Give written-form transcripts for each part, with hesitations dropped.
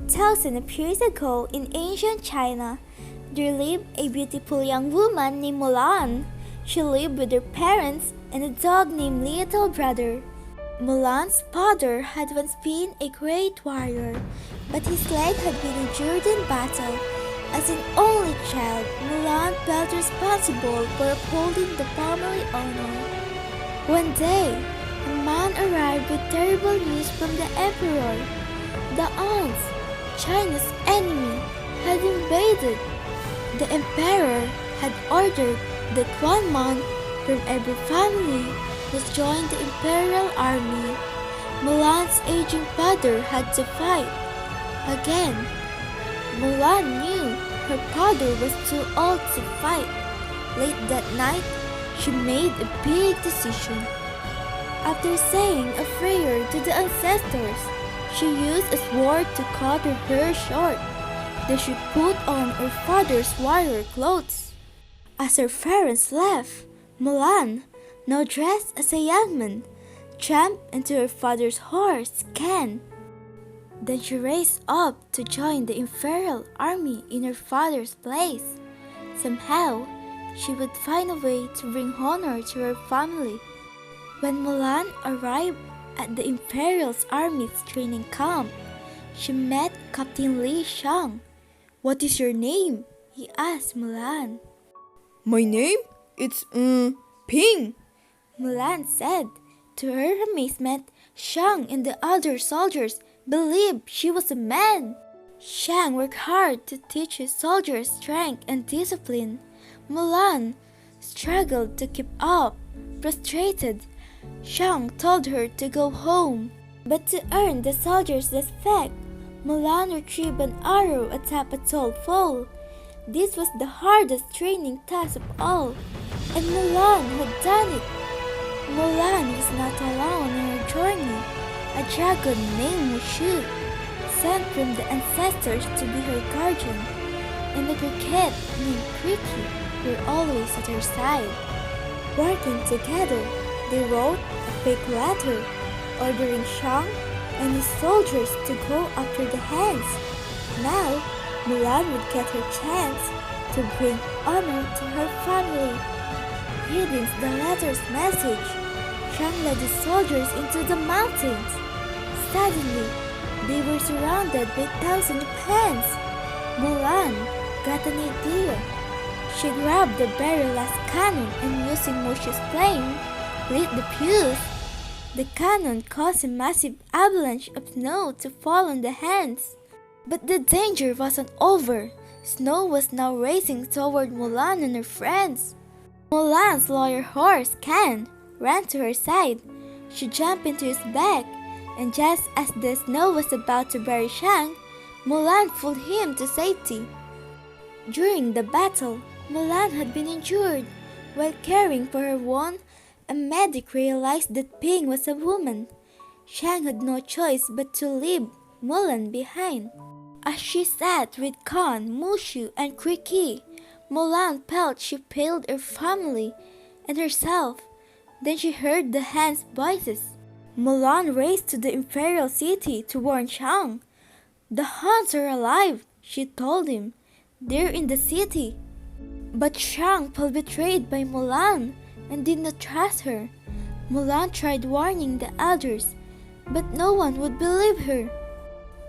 Thousands of years ago in ancient China, there lived a beautiful young woman named Mulan. She lived with her parents and a dog named Little Brother. Mulan's father had once been a great warrior, but his leg had been injured in battle. As an only child, Mulan felt responsible for upholding the family honor. One day, a man arrived with terrible news from the emperor. The ants, China's enemy, had invaded. The emperor had ordered that one man from every family must join the imperial army. Mulan's aging father had to fight. Again, Mulan knew her father was too old to fight. Late that night, she made a big decision. After saying a prayer to the ancestors, she used a sword to cut her hair short. Then she put on her father's warrior clothes. As her parents left, Mulan, now dressed as a young man, jumped into her father's horse, Can. Then she raced up to join the imperial army in her father's place. Somehow, she would find a way to bring honor to her family. When Mulan arrived at the imperial army's training camp, she met Captain Li Shang. "What is your name?" he asked Mulan. My name? It's Ping. Mulan said. To her amazement, Shang and the other soldiers believed she was a man. Shang worked hard to teach his soldiers strength and discipline. Mulan struggled to keep up. Frustrated, Shang told her to go home. But to earn the soldiers' respect, Mulan retrieved an arrow atop a tall pole. This was the hardest training task of all, and Mulan had done it. Mulan was not alone in her journey. A dragon named Mushu, sent from the ancestors to be her guardian, and a cricket named Cricky were always at her side. Working together, they wrote a fake letter, ordering Shang and his soldiers to go after the hands. Now, Mulan would get her chance to bring honor to her family. Reading the letter's message, Shang led the soldiers into the mountains. Suddenly, they were surrounded by thousands of hands. Mulan got an idea. She grabbed the very last cannon and using Mushu's flame, lit the fuse. The cannon caused a massive avalanche of snow to fall on the hands. But the danger wasn't over. Snow was now racing toward Mulan and her friends. Mulan's loyal horse, Can, ran to her side. She jumped into his back, and just as the snow was about to bury Shang, Mulan pulled him to safety. During the battle, Mulan had been injured. While caring for her wound, a medic realized that Ping was a woman. Shang had no choice but to leave Mulan behind. As she sat with Kan, Mushu, and Cricky, Mulan felt she failed her family and herself. Then she heard the hands' voices. Mulan raced to the imperial city to warn Shang. "The Huns are alive," she told him. "They're in the city." But Shang felt betrayed by Mulan and did not trust her. Mulan tried warning the others, but no one would believe her.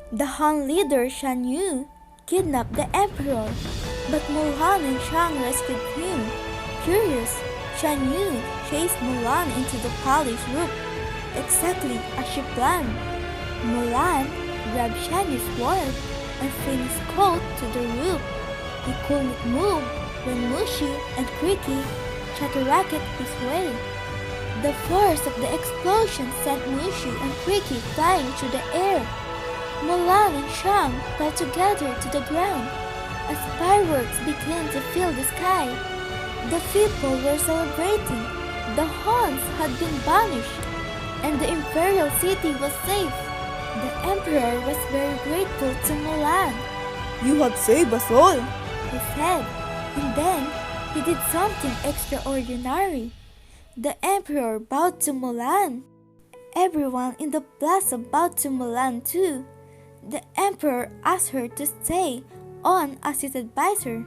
The Han leader Shan Yu kidnapped the emperor, but Mulan and Shang rescued him. Furious, Shan Yu chased Mulan into the palace roof, exactly as she planned. Mulan grabbed Shan Yu's sword and flung his coat to the roof. He couldn't move when Mushy and Creaky shot a rocket his way. The force of the explosion sent Mushy and Creaky flying through the air. Mulan and Shang fell together to the ground as fireworks began to fill the sky. The people were celebrating. The Huns had been banished, and the imperial city was safe. The emperor was very grateful to Mulan. You have saved us all. He said, and then he did something extraordinary. The emperor bowed to Mulan. Everyone in the plaza bowed to Mulan too. The emperor asked her to stay on as his advisor,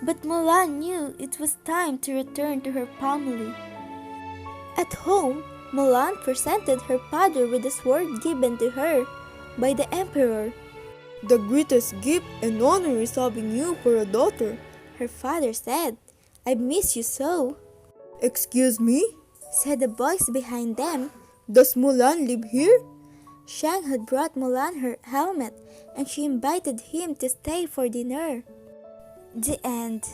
but Mulan knew it was time to return to her family. At home, Mulan presented her father with the sword given to her by the emperor. The greatest gift and honor is having you for a daughter. Her father said, "I miss you so," Excuse me? said the voice behind them. Does Mulan live here? Shang had brought Mulan her helmet, and she invited him to stay for dinner. The end.